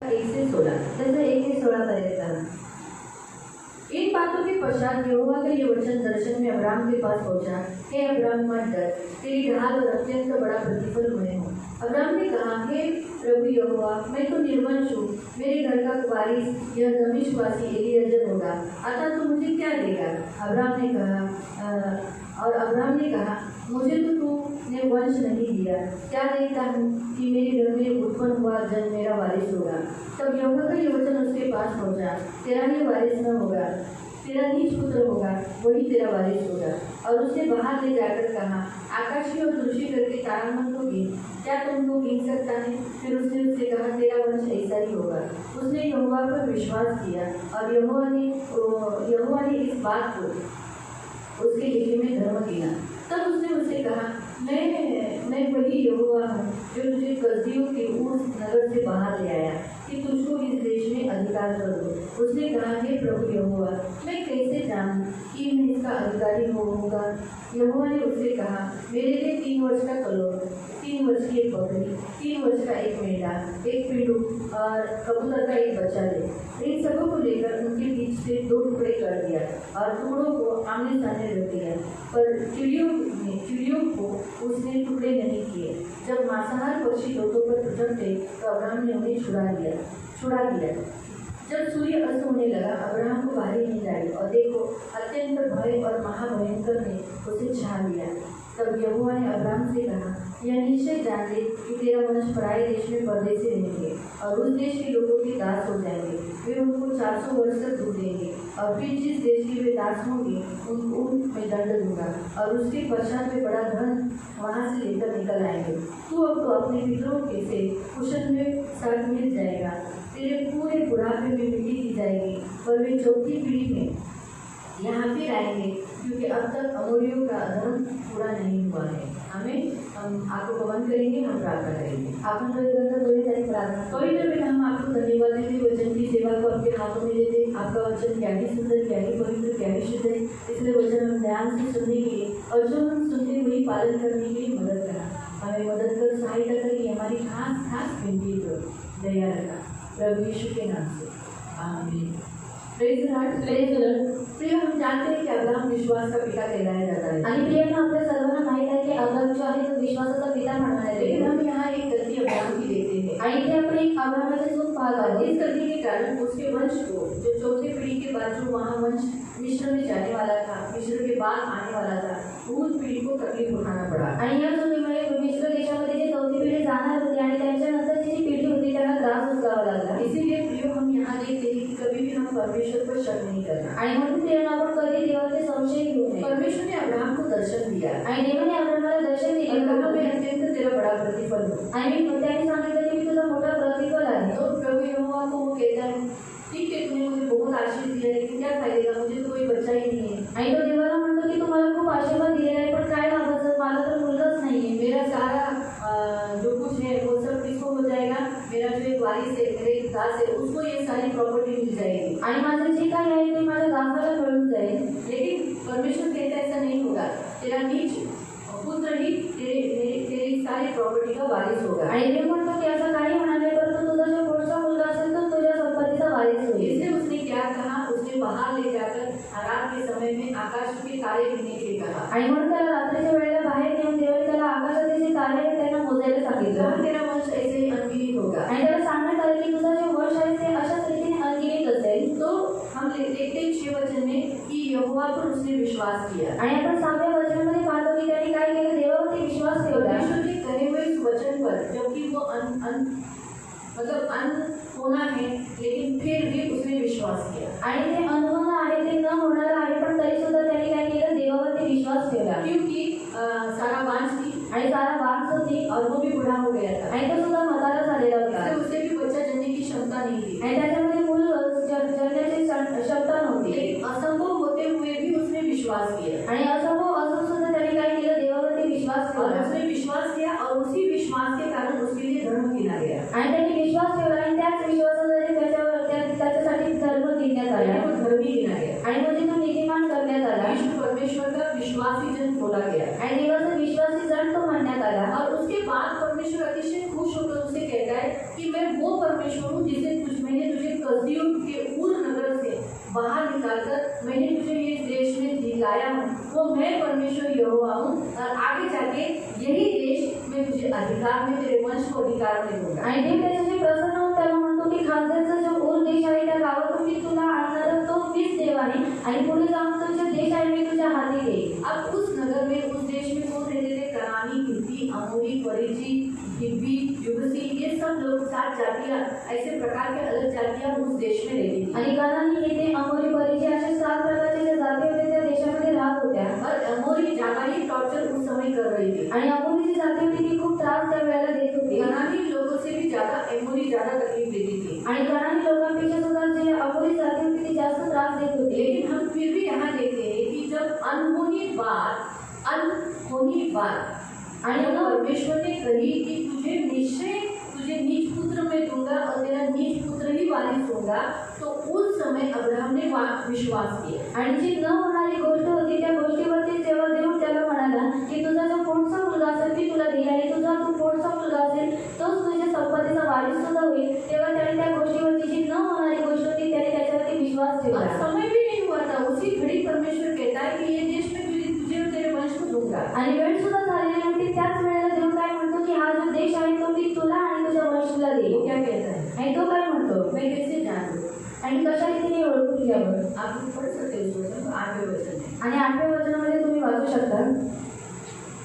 1 से 16 जैसे 1 से 16 पर्यंत। इन बातों के पश्चात यहोवा का ये वचन दर्शन में अब्राहम के पास पहुंचा, हे अब्राहम मत डर, तेरी ढाल और अत्यंत बड़ा प्रतिफल हुए हो। अब्राहम ने कहा, हे प्रभु यहोवा, मैं तो निर्वंश हूँ, मेरे घर का वारिस यह दमिश्कवासी एलीएजर होगा, अतः तू मुझे क्या देगा? अब्राहम ने कहा, मुझे तो तूने वंश नहीं दिया, क्या देखता हूँ कि मेरे घर में उत्पन्न हुआ जन मेरा वारिस होगा। तब यहोवा का ये वचन उसके पास पहुंचा, तेरा ये वारिस न होगा, तेरा नीच पुत्र होगा, वही तेरा वारिस होगा। और उसने बाहर ले जाकर कहा, आकाशीय और तुलसी करके तारामंडल को गिन, क्या तुमको गिन सकता है? फिर उसने उससे कहा, तेरा वंश ऐसा ही होगा। उसने यहोवा पर विश्वास किया और यहोवा ने इस बात को उसके लिखे में धर्म गिना। तब उसने उससे कहा, मैं वही यहोवा हूँ जो तुझे कसदियों के ऊर नगर से बाहर ले आया कि तुझको इस देश में अधिकार कर दो। उसने कहा, हे प्रभु यहोवा, मैं कैसे जानूं कि मैं इसका अधिकारी होऊंगा? यहोवा ने उससे कहा, मेरे लिए 3 वर्ष का कलोर, 3 वर्ष की एक बकरी, 3 वर्ष का एक मेढ़ा, एक पिंडूक और कबूतर का एक बच्चा ले। इन सबों को लेकर उनके बीच से 2 टुकड़े कर दिया और टुकड़ों को आमने सामने रख दिया, पर चिड़ियों को उसने टुकड़े नहीं किए। जब मांसाहार पक्षी लोगों पर चढ़ते तो अब्राहम ने उन्हें छुड़ा दिया। जब सूर्य अस्त होने लगा, अब्राहम को बाहरी नींद आई और देखो, अत्यंत भय और महाभयंकर ने उसे छा लिया। तब यहोवा ने अब्राहम से कहा, यह निश्चय जान ले कि तेरा वंश पराए देश में परदेसी रहेंगे और उस देश के लोगों के दास हो जाएंगे। वे उनको 400 वर्ष तक ढूंढेंगे और फिर जिस देश के वे दास होंगे उनको मैं दंड दूंगा और उसके पश्चात में बड़ा धन वहाँ से लेकर निकल आएंगे। तू अब तो अपने पितरों के से कुशल में साथ मिल जाएगा, तेरे पूरे बुढ़ापे में मिट्टी की जाएगी, पर वे 4थी पीढ़ी में यहाँ फिर आएंगे, क्योंकि अब तक अमोरियों का धर्म पूरा नहीं हुआ है। हम आपको पवन करेंगे, हम प्रार्थना करेंगे। आप हम प्रार्थना कोई ना बेटा, हम आपको धन्यवाद देते वचन की सेवा को आपके हाथों में देते। आपका वचन क्या ही सुंदर, क्या ही पवित्र, क्या ही शुद्ध है, इसलिए वचन हम ध्यान से सुनने के लिए और जो हम सुनते वही पालन करने के लिए मदद करा। हमें मदद कर, सहायता करिए, हमारी खास विनती को दया रखा, प्रभु यीशु के नाम से, आमीन। Praise the Lord, praise the Lord. प्रिय, हम जानते हैं कि अब्राहम विश्वास का पिता कहलाया जाता है आणि प्रियांना आपल्या सर्वांना माहित आहे की अब्राहम जो आहे तो विश्वासाचा पिता म्हणणार आहे। लेकिन हम यहाँ एक गलती अब्राहम की देखते हैं आणि इथे आपण एक अब्राहमाचे चूक पाहत आहोत। इस गलती के कारण उसके वंश को, जो 4थी पीढ़ी के बाद जो वहाँ वंश मिस्र में जाने वाला था, मिस्र के बाद आने वाला था, उस पीढ़ी को तकलीफ उठाना पड़ा। आणि या चुकीमुळे मिस्र देशामध्ये जे 4थी पिढी जाणार होती आणि त्यांच्यानंतरची जी पिढी होती त्यांना त्रास उचलावा लागला। इसीलिए प्रियो, हम यहाँ देखते हैं कि कभी भी हम परमेश्वर पर शक नहीं करना। आणि म्हणून प्रियांना आपण कधी देवाचे संशय घेऊ नये। परमेश्वर ने अब्राहम को दर्शन दिया आणि देवाने अब्राहमाला दर्शन दिले, कहा, मैं अत्यंत तेरा बड़ा प्रतिफल हूँ। आणि त्यांनी सांगितलं की तुझा मोठा प्रतिफल आहे। तो प्रभु यहोवा को वो कहता है, ठीक है, तूने मुझे बहुत आशीष दिया, लेकिन क्या फायदा, मुझे तो कोई बच्चा ही नहीं है। आणि तो देवाला म्हणतो की तुम्हाला खूप आशीर्वाद दिलेला आहे, पण काय लाभाचं, मला तर मुलगाच नाहीये। मेरा सारा जो कुछ है वो सब किसको हो जाएगा? मेरा जो एक वारिस है, मेरे एक दास है, उसको ये सारी प्रॉपर्टी मिल जाएगी आणि माझं जे काही आहे ते माझ्या दासाला मिळून जाईल। लेकिन परमेश्वर कहता है ऐसा नहीं होगा, तेरा नीच पुत्र ही तेरी सारी प्रॉपर्टी का वारिस होगा। आणि ते म्हणतो की असं काही म्हणाले, परंतु तुझा जो पुढचा मुलगा असेल तर तुझ्या संपत्तीचा वारिस होईल। इसलिए उसने क्या कहा? उसने बाहर ले जाकर रात के समय में आकाश के तारे गिनने के लिए कहा। आणि म्हणून त्याला रात्रीच्या वेळेला बाहेर नेऊन देवाने त्याला आकाशाचे जे तारे आहेत त्यांना मोजायला सांगितलं। तेरा वंश ऐसे ही अनगिनत होगा। आणि त्याला सांगण्यात आलं की तुझा जो वंश आहे ते अशाच रीतीने अनगिनत असेल। तो हम देखते हैं 6 वचन में कि यहोवा पर उसने विश्वास किया। आणि आपण 7व्या वचनामध्ये पाहतो की त्यांनी काय केलं? देवावरती विश्वास ठेवला। परमेश्वर के कहे हुए इस वचन पर, जबकि वो अन होना है, लेकिन फिर भी उसने विश्वास किया। आणि ते अनहोणं आहे, ते न होणार आहे, पण तरी सुद्धा त्यांनी काय केलं? देवावरती विश्वास ठेवला। क्योंकि सारा बांझ थी आणि सारा वांस होती और वो भी बूढ़ा हो गया था, आणि तो सुद्धा म्हातारा झालेला होता। उसे भी बच्चा जन्ने की क्षमता नहीं थी आणि त्याच्यामध्ये मूल जन्माची क्षमता नव्हती। लेकिन असंभव होते हुए भी उसने विश्वास किया। आणि असंभव असून सुद्धा त्यांनी काय केलं? देवावरती विश्वास और ठेवला। उसने विश्वास किया और उसी विश्वास के कारण उसके लिए धर्म गिना गया। आणि त्यांनी विश्वास ठेवला आणि त्याच विश्वासासाठी त्याच्यासाठी धर्म देण्यात आला, धर्मी गिना गया। आणि म्हणजे तो नीतिमान करण्यात आला। विष्णु परमेश्वर का विश्वासी जन बोला गया आणि देवाचा विश्वासी जन तो म्हणण्यात आला। और उसके बाद परमेश्वर अतिशय खुश होकर उसे कहता है कि मैं वो परमेश्वर हूँ जिसे निकालकर मैंने तुझे ये देश में दिलाया हूँ, वो मैं परमेश्वर यहोवा हूँ, और आगे जाके यही देश मैं तुझे अधिकार में, तेरे वंश को अधिकार में दूंगा। आणि देव त्याच्याशी प्रसन्न होऊन त्याला म्हणतो की खालचा जो ऊर देश आहे त्या गावातून मी तुला आणणार तो मीच देव आहे आणि पुढे जाऊन तो जो देश आहे मी तुझ्या हाती देईन। अब उस नगर में, उस देश में कौन रहते थे? कनानी, हित्ती, अमोरी, परिजी, हिब्बी, यबूसी, ये सब लोग 7 जातियाँ, ऐसे प्रकार के अलग जातियाँ उस देश में रहती थी। आणि कनानी येथे अमोरी परिजी अशा 7 प्रकारच्या ज्या जाती होत्या त्या देशामध्ये राहत होत्या। और अमोरी ज्यादा ही टॉर्चर उस समय कर रही थी। आणि अमोरीची जाती होती ती खूप त्रास त्या वेळेला देत होती। कनानी लोगों से भी ज्यादा अमोरी ज्यादा तकलीफ देती थी। आणि कनानी लोकांपेक्षा सुद्धा जे अमोरी जाती होती ती जास्त त्रास देत होती। लेकिन हम फिर भी यहाँ देखते हैं कि जब अनहोनी बात आणि परमेश्वर ने कही कि तुझे निश्चय तुझे नीच पुत्र में दूंगा और तेरा नीच पुत्र ही वारिस होगा, तो उस समय अब्राहम ने विश्वास किया। आणि जी न होणारी गोष्ट होती त्या गोष्टीवरती जेव्हा देव त्याला म्हणाला की तुझा जो पुढचा मुलगा असेल ती तुला देईल आणि तुझा जो पुढचा मुलगा असेल तोच तुझ्या संपत्तीचा वारिस सुद्धा होईल, तेव्हा त्याने त्या गोष्टीवरती जी न होणारी गोष्ट होती त्याने त्याच्यावरती विश्वास ठेवला। समय भी नहीं हुआ था, उसी घड़ी परमेश्वर कहता है कि ये देश में तुझे और तेरे वंश को दूंगा। आणि वेळ सुद्धा झालेली होती, त्याच वेळेला देव काय म्हणतो की हा जो देश आहे तो मी तुला आणि तुझ्या वंशाला देईल। वो क्या कहता है? आणि तो काय म्हणतो मैं कैसे जानूं? आणि कशा रीतीने ओळखू तुझ्यावर? आप पढ़ सकते हो उस वचन को, 8वें वचन में। आणि 8व्या वचनामध्ये तुम्ही वाचू शकता।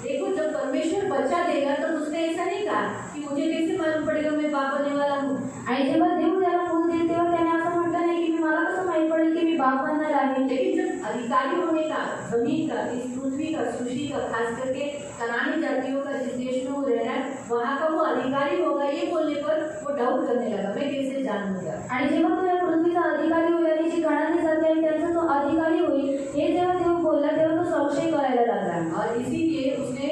देखो, जब परमेश्वर बच्चा देगा तो उसने ऐसा नहीं कहा कि मुझे कैसे मालूम पड़ेगा मैं बाप बनने वाला हूँ। आणि जेव्हा देव त्याला मूल देईल तेव्हा त्याने असं म्हटलं नाही की मी मला कसं माहित पडेल की मी बाप बनणार आहे। लेकिन जब अधिकारी होने का, जमीन का, इस पृथ्वी का, सृष्टि का, खास करके कनानी जातियों का, जिस देश में वो रह रहा है वहाँ का वो अधिकारी होगा, ये बोलने पर वो डाउट करने लगा, मैं कैसे जानूंगा। आणि जेव्हा तो या पृथ्वीचा अधिकारी होईल आणि जी कणानी जाते आहे त्यांचा तो अधिकारी होईल हे जेव्हा देव बोलला तेव्हा तो संशय करायला लागला और इसीलिए उसने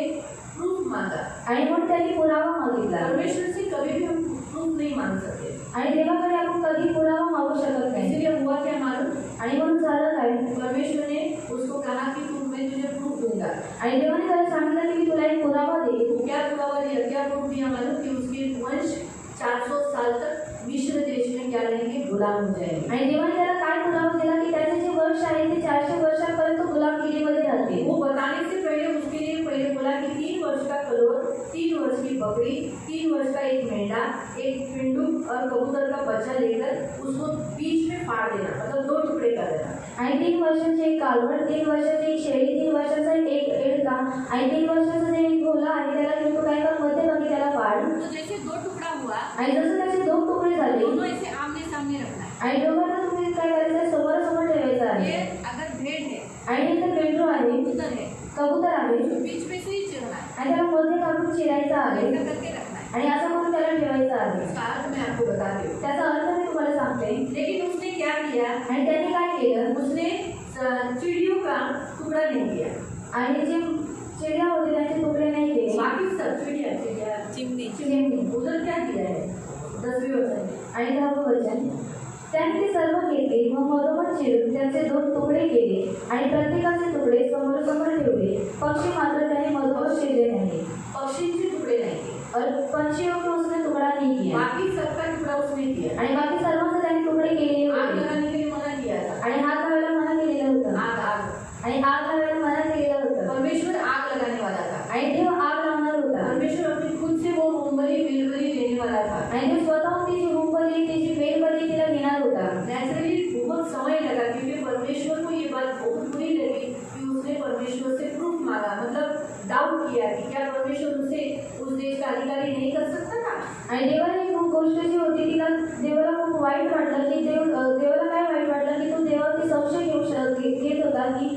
प्रूफ मांगा। आणि मग त्यांनी पुरावा मागितला। परमेश्वर से कभी भी हम प्रूफ नहीं मांग सकते, आणि देवाकडे आपण कधी पुरावा मागू शकत नाही। इसीलिए हुआ क्या मालूम? आणि म्हणून झालं काय? परमेश्वर ने उसको कहा कि मैं तुझे प्रूफ दूंगा। आणि देवाने त्याला सांगितलं की मी तुला एक पुरावा देईन। क्या पुरावा दिया? क्या प्रूफ दिया मालूम? कि उसके वंश 400 साल तक मिस्र देश में क्या रहेंगे? गुलाम हो जाएंगे। आणि देवाने त्याला काय पुरावा दिला की त्याचे जे वर्ष आहे ते 400 वर्षापर्यंत गुलामगिरीमध्ये राहतील। वो बताने से पहले उसके लिए पहले बोला कि 3 वर्ष का कलोर, 3 वर्ष की बकरी, 3 वर्ष का एक मेंढा, एक पिंडुक और कबूतर का बच्चा लेकर उसको बीच में फाड़ देना, मतलब 2 टुकड़े कर देना। आणि 3 वर्षाचे एक कालवड, 3 वर्षाचे एक शेळी, 3 वर्षाचा एक एडका आणि 3 वर्षाचा जे एक घोला आहे त्याला घेऊन तो काय कर मध्यभागी त्याला पाड। तो जैसे 2 टुकड़ा हुआ, आणि जसं त्याचे 2 तुकडे झाले दोनों ऐसे आमने सामने रखना है। आणि दोघांना तुम्ही काय करायचं समोरासमोर ठेवायचं आहे। ये अगर भेड़ है, आणि इथे मेंढरू आहे, कबूतर है, कबूतर आहे तो बीच में से ही चिरना है, आणि त्याला मध्ये कापून चिरायचं आहे ऐसा करके रखना है। आणि असं करून त्याला ठेवायचं आहे। इसका अर्थ मैं आपको बताती हूँ। त्याचा अर्थ मी तुम्हाला सांगते। लेकिन उसने क्या किया? आणि त्यांनी काय केलं? उसने चिड़ियों का टुकड़ा नहीं किया। आणि जे चिड्या होते त्यांचे तुकडे नाही केले। बाकी सब चिड़िया, चिमनी, उधर क्या किया है? 10वें वचन आणि 10वं वचन, त्याने ते सर्व घेतले व मधोमध चिरून त्याचे 2 तुकडे केले आणि प्रत्येकाचे तुकडे समोर ठेवले, पक्षी मात्र त्याने मधोमध चिरले नाही। पक्षी टुकड़े नहीं किए, और पंछियों को उसने टुकड़ा नहीं किया। बाकी सबका टुकड़ा उसने किया। आणि बाकी सर्वांचे त्याने तुकडे केलेले आग होते लगाने के लिए मना किया था। आणि हात लावायला मना केलेलं होतं आग आणि आग लावायला मना केलेलं होतं। परमेश्वर आग लगाने वाला था। आणि देव आग लावणार होता। परमेश्वर अपनी खुद से वो मुंबई बेलबली लेने वाला था। आणि देव स्वतःहून तिची मुंबई तिची बेलबली तिला घेणार होता। नेचुरली बहुत समय लगा क्योंकि परमेश्वर को ये बात बहुत बुरी लगी कि उसने परमेश्वर से प्रूफ मांगा, मतलब डाउट किया कि क्या परमेश्वर उसे उस देश का अधिकारी नहीं कर सकता था। आणि देवाला खूप गोष्ट जी होती तिला देवाला खूप वाईट वाटलं की देवाला काय वाईट वाटलं की तो देवावरती संशय घेत होता की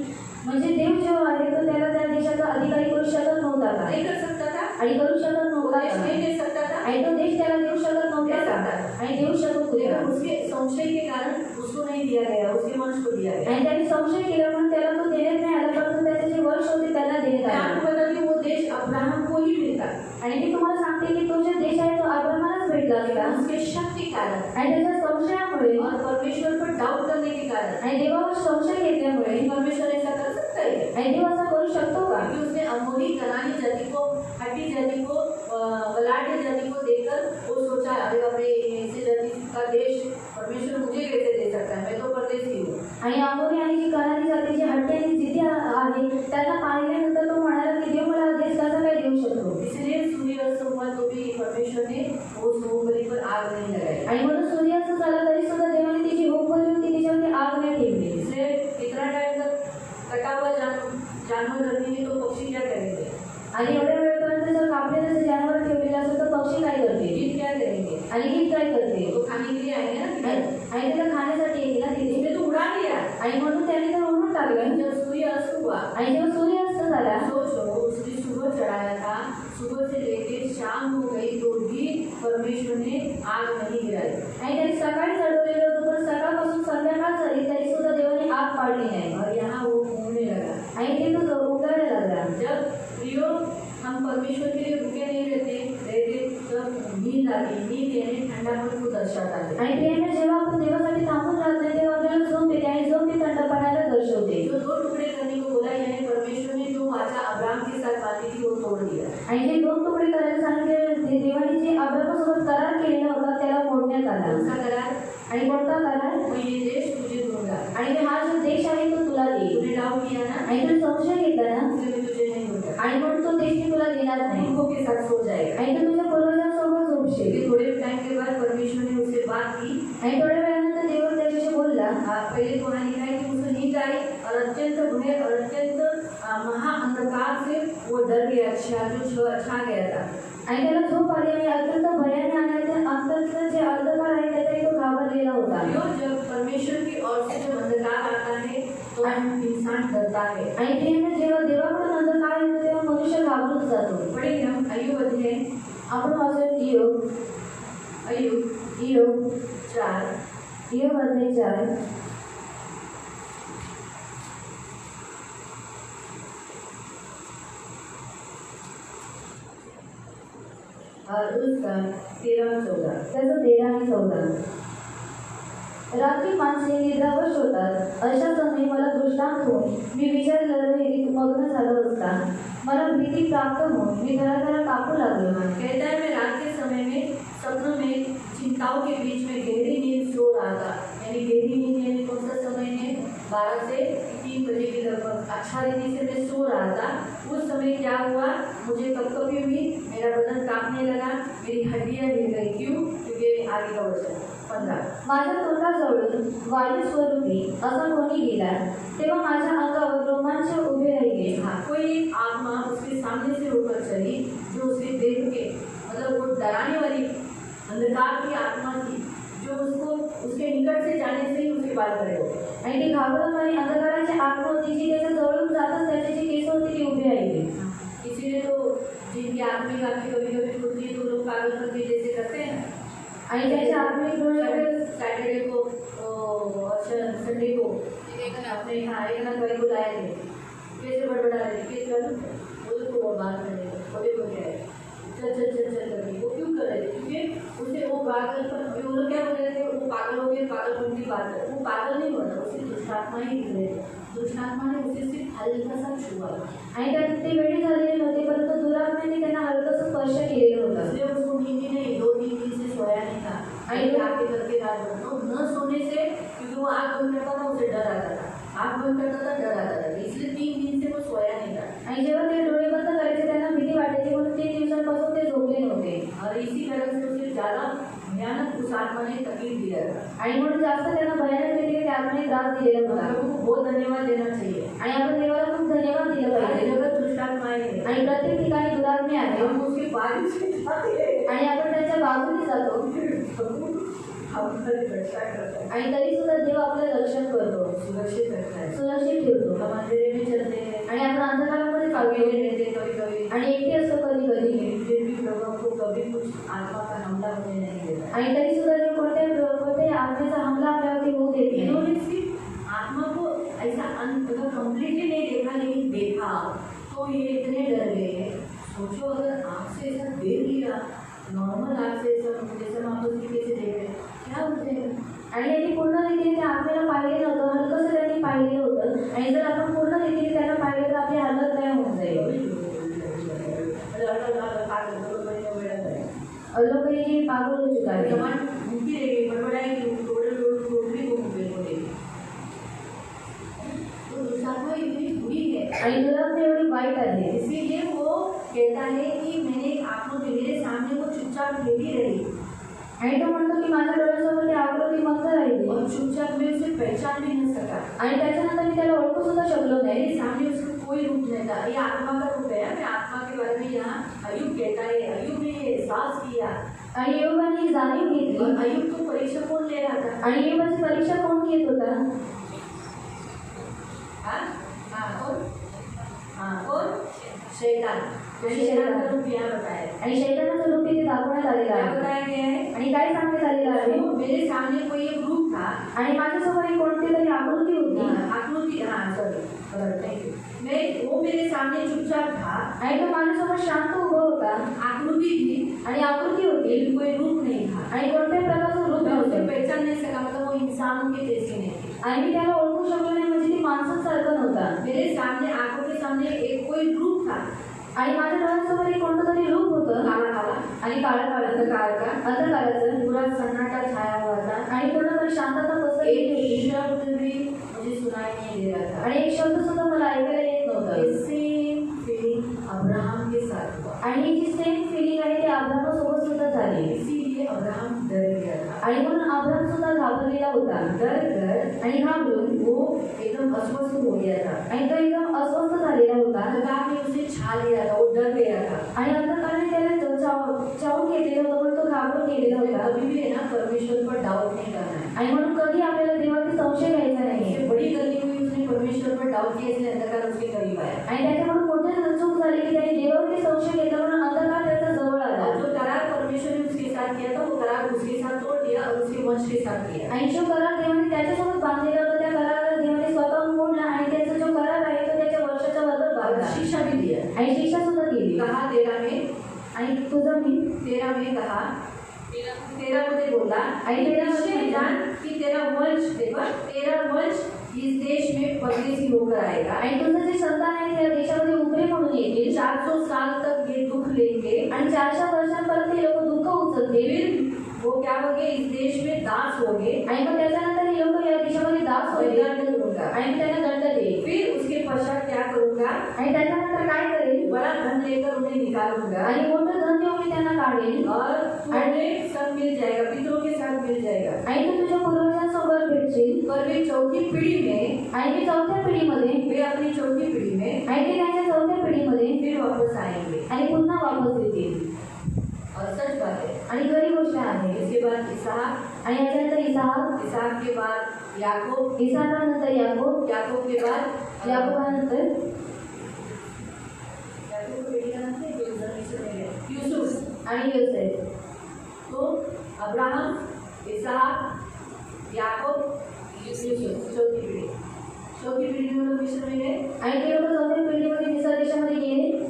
म्हणजे देव जेव्हा आहे तो त्याला त्या देशाचा अधिकारी करू शकत नव्हता का? नहीं कर सकता था आणि करू शकत नव्हता देश का? नहीं दे सकता था आणि तो देश त्याला देऊ शकत नव्हता का? आणि देऊ शकत होता। लेकिन उसके संशय के कारण उसको नहीं दिया गया, उसके वंश को दिया गया। आणि त्याने संशय केला म्हणून त्याला तो देण्यात नाही आला, परंतु त्याचे जे वर्ष होते त्यांना देण्यात मैं आला। आपको बता दूं वो देश अब्राहम को ही मिलता आणि मी तुम्हाला सांगते की तो जो देश आहे तो अब्राहमालाच भेटला असता उसके शक के कारण आणि त्याच्या संशयामुळे और परमेश्वर पर डाउट करने के कारण। आणि देवावर संशय घेतल्यामुळे परमेश्वर ऐसा कर सकता है आणि देव असं करू शकतो का? क्योंकि उसने अमोरी, कनानी जाति को, हट्टी जाति को, बलाढ्य जाति को देखकर वो सोचा अरे बाप रे, ऐसे जाति का देश परमेश्वर मुझे कैसे दे सकता है, मैं तो परदेशी हूँ। आणि आंबोली आणि जी कनारी जातीची हट्टी आणि जिद्दी आहे त्यांना पाहिल्यानंतर तो म्हणाला की देव मला देश कसा काय देऊ शकतो. इसलिए सूर्यास्त हुआ तो भी परमेश्वर ने वो होमबलि पर आग नहीं लगाई. आणि म्हणून सूर्यास्त झाला तरी सुद्धा देवाने तिची होमबली होती तिच्यावरती आग नाही ठेवली. इसलिए इतना टाइम तक कटा हुआ जानवर रखेंगे तो पक्षी क्या करेंगे. आणि एवढ्या वेळेपर्यंत जर कापलेलं जर जानवर ठेवलेलं असेल तर पक्षी काय करते. गीत क्या करेंगे. आणि गीत काय करते. तो खाने के लिए आएंगे ना. आणि त्याला खाण्यासाठी येते ना तिथे. इसने तो उड़ा दिया. आणि म्हणून त्याने तर उडून टाकलं. जब सूर्य अस्त हुआ आणि जेव्हा सूर्यास्त झाला सोचो उसने सुबह चढ़ाया था, सुबह से लेके शाम हो गई तो भी परमेश्वर ने आग नहीं गिराई. आणि त्यांनी सकाळी चढवलेलं होतं पण सकाळपासून संध्याकाळ झाली तरी सुद्धा देवाने आग पाडली नाही. और यहाँ वो घूमने लगा. आणि ते तो उगायला लागला. जब प्रियो हम परमेश्वर के लिए रुके नहीं रहते तब नींद आती. नींद यानी ठंडापन को दर्शाता है. आणि प्रेम जेव्हा आपण देवासाठी थांबून राहत नाही तेव्हा आपल्याला झोप येते आणि झोप ही थंडपणाला दर्शवते. जो 2 टुकड़े करने को बोला यानी परमेश्वर ने जो वाचा अब्राहम के साथ बांधी थी वो तोड़ दिया. आणि जे 2 तुकडे करायला सांगितले देवाने जे अब्राहमासोबत करार केलेला होता त्याला मोडण्यात आला. उसका करार. आणि कोणता करार. मैं ये देश तुझे दूंगा. आणि हा जो देश आहे तो तुला देईल. तूने डाउट किया ना. आणि तुला संशय घेतला ना. इसलिए मैं तुझे नहीं दूंगा. आणि म्हणून तो देश मी तुला देणार नाही. मूर्खों के साथ सो जाएगा. आणि तू तुझ्या पूर्वजांसोबत झोपशील. फिर थोड़े टाइम के बाद परमेश्वर ने उससे बात की. आणि थोड्या वेळानंतर देव त्याच्याशी बोलला. पहले तो वहाँ लिखा है कि उसे नींद आई और अत्यंत भय और अत्यंत महाअंधकार से वो डर गया. छा गया था. आणि त्याला झोप आली आणि अत्यंत भयाने आणि अंतरचं जे अंधकार आहे त्याच्याही तो घाबरलेला होता. जब परमेश्वर की ओर से जब अंधकार आता है तो इंसान डरता है. आणि प्रेम जेव्हा देवाकडून अंधकार येतो तेव्हा मनुष्य घाबरून जातो. पढ़ेंगे हम अय्यूब अध्याय. आपण वाचूया इयोब अय्यूब 4. इयोब अध्याय 4. और उसका 13-14. त्याचं 13 आणि 14. रात्री माणसे निद्रावश होतात अशा समय मला दृष्टांत होऊन मी विचार लढवलेली मग्न झालो असता मला भीती प्राप्त होऊन मी घराघरा कापू लागलो. कहता है मैं रात के समय में सपनों में चिंताओं के बीच में गहरी नींद सो रहा था. यानी गहरी नींद यानी कौन सा समय है. 12 से 3 बजे के लगभग अच्छा रीति से मैं सो रहा था. उस समय क्या हुआ. मुझे कपकपी हुई. मेरा बदन कांपने लगा. मेरी हड्डियां हिल गई. क्यों. क्योंकि आगे का वचन 15. माझ्या तोंडाजवळून वायू स्वरूपी असा कोणी गेला तेव्हा माझ्या अंगावर रोमांच उभे राहिले. हाँ, कोई एक आत्मा उसके सामने से होकर चली जो उसे देख के मतलब वो डराने वाली अंधकार की आत्मा थी जो उसको उसके निकट से जाने से ही उसके बाल खड़े हो गए. आणि ती घाबरवणारी अंधकाराची आत्मा होती जी त्याच्या जवळून जातच त्याची जी केस होती ती उभी राहिली. इसीलिए तो जिनकी आत्मिक आंखें कभी कभी खुलती है तो लोग पागल करके जैसे करते हैं. आणि त्याच्या आत्मिक डोळे सैटरडे को संडे को अपने यहाँ एक ना कभी बुलाए थे. कैसे बड़बड़ा रहे थे. कैसे बोले तो वो बात करने कभी को क्या है चल करके वो क्यों कर रहे थे. क्योंकि उसे वो पागल पर वो लोग क्या बोल रहे थे. वो पागल हो गए. पागल की बात है. वो पागल नहीं होता. उसे दुष्टात्मा ही दिख रहे थे. दुष्टात्मा ने उसे सिर्फ हल्का सा छुआ. आणि त्यात ते वेळी झालेले नव्हते परंतु दुरात्म्याने त्यांना हलकंसं स्पर्श केलेलं होतं. इसलिए उसको नींद ही नहीं. 2-3 दिन से सोया नहीं था. आगे आके करके रात भर न सोने से क्योंकि वो आँख बंद करता था उसे डर आता था. आँख बंद करता था डर आता था. इसलिए 3 दिन से वो सोया नहीं था. आणि जेव्हा ते डोळे बंद करायचे त्यांना भीती वाटायची म्हणून 3 दिवसांपासून ते झोपले नव्हते. और इसी कारण से उसे ज़्यादा भयानक उस आत्मा ने तकलीफ दिया था. आणि म्हणून जास्त त्यांना भयानक रीतीने त्या आत्म्याने त्रास दिलेला होता. प्रभु को बहुत धन्यवाद देना चाहिए. आणि आपण देवाला खूप धन्यवाद दिलं हर पाहिजे. जगह दुष्टात्माएं हैं. आणि प्रत्येक ठिकाणी दुरात्मे आहे हम उसके बाजू से जाते हैं. आणि आपण त्याच्या बाजूने जातो हम रक्षा करता है. आणि तरी सुद्धा देव आपलं रक्षण करतो. सुरक्षित रखता है. सुरक्षित ठेवतो. हम अंधेरे में चलते हैं. आणि आपण अंधकारामध्ये अकेले चालतो रहते कभी-कभी. आणि एकटे असतो कधी कधी. फिर भी प्रभु को कभी कुछ आत्मा का हमला होने नहीं देता. आणि तरी सुद्धा देव कोणत्याही आत्म्याचा हमला आपल्यावरती होऊ देत नाही. इन्होंने सिर्फ आत्मा को ऐसा कम्प्लीटली नहीं देखा लेकिन देखा तो ये इतने डर गए. सोचो अगर आँख से ऐसा देख लिया नॉर्मल आँख से ऐसा जैसे हम आपस में कैसे देख रहे हैं क्या होते हैं. आणि त्यांनी पूर्ण रीतीने त्या आत्म्याला पाहिले नव्हतं. हलकंसं त्यांनी पाहिलेलं होतं. आणि जर आपण पूर्ण रीतीने त्यांना पाहिलं तर आपली हालत काय होऊन जाईल. लोक ही पागल हो चुका है. जवान मुक्की रहेगी बड़बड़ाएगी टोटली को मुंबई को देगी. चुपचाप लेटी रही आणि तो म्हणतो की माझ्या डोळ्यासमोर ती आकृती मंद राहिली और चुपचाप मैं उसे पहचान भी नहीं सका। आणि त्याच्यानंतर मी त्याला ओळखू सुद्धा शकलो नाही। मेरे सामने उसका कोई रूप नहीं था। ये आत्मा का रूप है। मैं आत्मा के बारे में यहाँ अयुब कहता है, अयुब ने ये एहसास किया। आणि योगाने ही जाणीव घेतली। और अयुब को परीक्षा कौन ले रहा था? आणि योगाची परीक्षा कोण घेत होता? कौन? शैतान। शैतान का रूप यहाँ बताया है। आणि शैतानाचं रूप इथे दाखवण्यात आलेलं क्या आहे। बताया गया है? आणि काय सांगण्यात आलेलं आहे? मेरे सामने कोई एक रूप था आणि माझ्यासमोर एक कोणती तरी आकृती होती। आकृति, थैंक यू। वो मेरे सामने चुपचाप था आणि तो माझ्यासमोर शांत उभा होता। आकृति थी आणि आकृती होती, लेकिन कोई रूप नहीं था। आणि कोणत्याही प्रकारचं रूप मैं उसे नव्हतं। पहचान नहीं सका, मतलब वो इंसानों के जैसी नहीं थी। आणि मी त्याला ओळखू शकलो नाही, म्हणजे ती माणसासारखं नव्हता। मेरे सामने, आंखों के सामने एक कोई रूप था आणि माझ्या डोळ्यासमोर एक कोणतं तरी रूप होतं, काला काला आणि काळं अंधकाराचं पूरा सन्नाटा छाया हुआ था। आणि पूर्णपणे शांतता पसरलेली एक होती। शब्द भी मुझे सुनाई नहीं दे रहा था। आणि एक शब्द सुद्धा मला ऐकायला येत नव्हता। सेम फीलिंग अब्राहम के साथ हुआ आणि जी सेम फिलिंग आहे ती अब्राहमसोबत सुद्धा झाली। इसीलिए अब्राहम डर गया था। आणि म्हणून अब्राहम सुद्धा घाबरलेला होता। डर कर आणि घाबरून वो एकदम अस्वस्थ हो गया था। आणि तो एकदम अस्वस्थ झालेला होता। अंधकार ने उसे छा लिया था, वो डर गया था। आणि अंधकाराने त्याला चावून घेतलेलं होतं, पण तो घाबरून गेलेला हमें होता। कभी भी है ना परमेश्वर पर डाउट नहीं करना है। आणि म्हणून कधी आपल्याला देवाची संशय घ्यायचा नाही। इससे बड़ी गलती हुई, उसने परमेश्वर पर डाउट किया, इसलिए अंधकार उसके करीब आया। आणि त्याच्याकडून मोठी चूक झाली की त्याने देवावरती संशय घेतला, म्हणून अंधकार त्याच्या जवळ आला। और जो करार परमेश्वर ने उसके साथ किया था, वो करार उसके साथ तोड़ दिया और उसके वंश के साथ किया। आणि जो करार देवाने त्याच्यासोबत बांधलेला होता, त्या कराराला देवाने स्वतः मोडला आणि त्याचा जो करार आहे तो त्याच्या वर्षाच्या बरोबर और बांधला। शिक्षा भी दिया। आणि शिक्षा सुद्धा केली। कहा 13 में, आणि तुझं मी 13 में कहा, 13 मध्ये बोला, आणि 13 निश्चय जान कि तेरा वंश, देखो, तेरा वंश इस देश में परदेशी होकर आएगा। आणि तुझं जे संतान आहे त्या देशामध्ये उभे म्हणून येतील। 400 साल तक ये दुख लेंगे आणि 400 वर्षांपर्यंत हे लोक दुःख उचलतील। फिर वो क्या होंगे, इस देश में दास होंगे। आणि मग त्याच्यानंतर हे लोक या देशामध्ये दास होतील दंड दूंगा। आणि मी त्यांना दंड देईल। फिर उसके पश्चात क्या करूंगा, आणि त्याच्यानंतर काय करेल, बड़ा धन लेकर उन्हें निकालूंगा आणि मोठं धन देऊन मी त्यांना काढेल और उन्हें सब मिल जाएगा, पितरों के साथ मिल जाएगा। आणि तू तुझ्या पूर्वजांसोबत भेटशील। पर वे चौथी पीढ़ी में, आणि मी चौथ्या पिढीमध्ये, वे अपनी चौथी पीढ़ी में आणि ते त्यांच्या चौथ्या पिढीमध्ये फिर वापस आएंगे। आणि पुन्हा वापस येतील। और सच बात है। आणि खरी गोष्ट आहे। इसके बाद इसहाक, आणि याच्यानंतर इसाक, इसहाक के बाद याकूब, इसाकानंतर याकूब, याकूब के बाद याकूबानंतर याकूब के बेटे का नाम क्या है, जो जमीन में है, यूसुफ। आणि योसेफ। तो अब्राहम, इसहाक, याकूब, यूसुफ, चौथी पीढ़ी। चौथी पीढ़ी में लोग मिस्र में गए, आणि ते लोक चौथ्या पिढीमध्ये मिस्र देशामध्ये गेले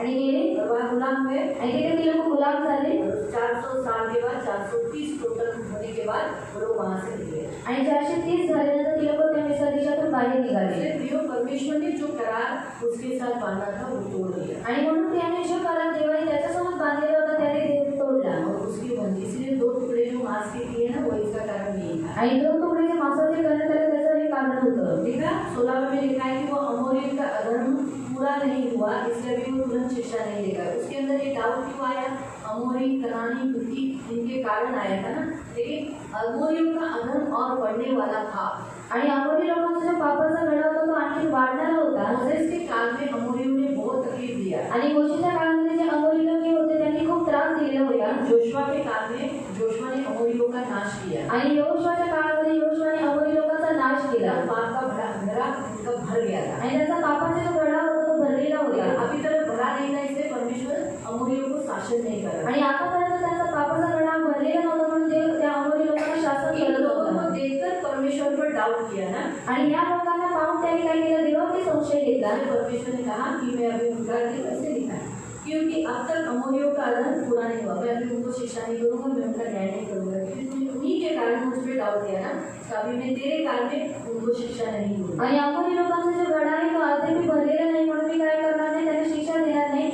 आणि गेले और वहाँ गुलाम हुए। आणि तिथे ते लोक गुलाम झाले। और 400 साल के बाद, 430 टोटल होने के बाद वो लोग वहाँ से निकले। आणि 430 झाल्यानंतर ते लोक त्या मिस्र देशातून बाहेर निघाले। इसलिए प्रियो, परमेश्वर ने जो करार उसके साथ बांधा था वो तोड़ दिया आणि म्हणून त्याने जो करार देवाने त्याच्यासोबत बांधलेला होता त्याने देव तोडला। और उसकी बंदी, इसलिए 2 टुकड़े जो मांस के किए ना, वो इसका कारण यही था। आणि 2 तुकडे जे मांसाचे करण्यात आले त्याचं हे कारण होतं। देखा 16 में लिखा है कि वो अमोरियों का अधर्म पूरा नहीं हुआ, इसलिए भी वो तुरंत शिक्षा नहीं देगा। उसके अंदर ये डाउट क्यों आया, अमोरी, कनानी, हित्ती, इनके कारण आया था ना। लेकिन अमोरियों का अधर्म और बढ़ने वाला था। आणि अमोरी लोकांचा जो पापाचा घडा होता तो आणखी वाढणारा होता। मोसेस के काल में अमोरियों ने बहुत तकलीफ दिया। आणि मोशेच्या काळामध्ये जे अमोरी लोक होते त्यांनी खूप त्रास दिलेला होता। जोशुआ के काल में जोशुआ ने अमोरियों का नाश किया। आणि यहोशुआच्या काळामध्ये यहोशुआने अमोरी लोकांचा नाश केला। पाप का घड़ा उनका भर गया था। आणि त्याचा पापाचा जो घडा होता तो भरलेला होता। अभी तक भरा नहीं था, इसलिए परमेश्वर अमोरियों को शासन नहीं कर रहा। आणि आतापर्यंत त्यांचा पापाचा घडा भरलेला नव्हता, म्हणून देव त्या अमोरी लोकांना शासन इन करत लोगों होता। को देखकर परमेश्वर पर डाउट किया ना। आणि या लोकांना पाहून त्यांनी काय केलं, देवावरती संशय घेतला। परमेश्वर ने कहा कि मैं अभी उनका कैसे लिखा, क्योंकि अब तक अमोरियों का अधर्म पूरा नहीं हुआ, मैं अभी उनको शिक्षा नहीं करूँगा, मैं उनका न्याय नहीं करूँगा, क्योंकि तुमने उन्हीं के कारण मुझ पर डाउट किया ना, तो अभी मैं तेरे काल में उनको शिक्षा नहीं दूंगा। आणि अमोरी लोकांचा जो घडा आहे तो अद्याप भरलेला नाही, म्हणून मी काय करणार नाही, त्यांना शिक्षा देणार नाही।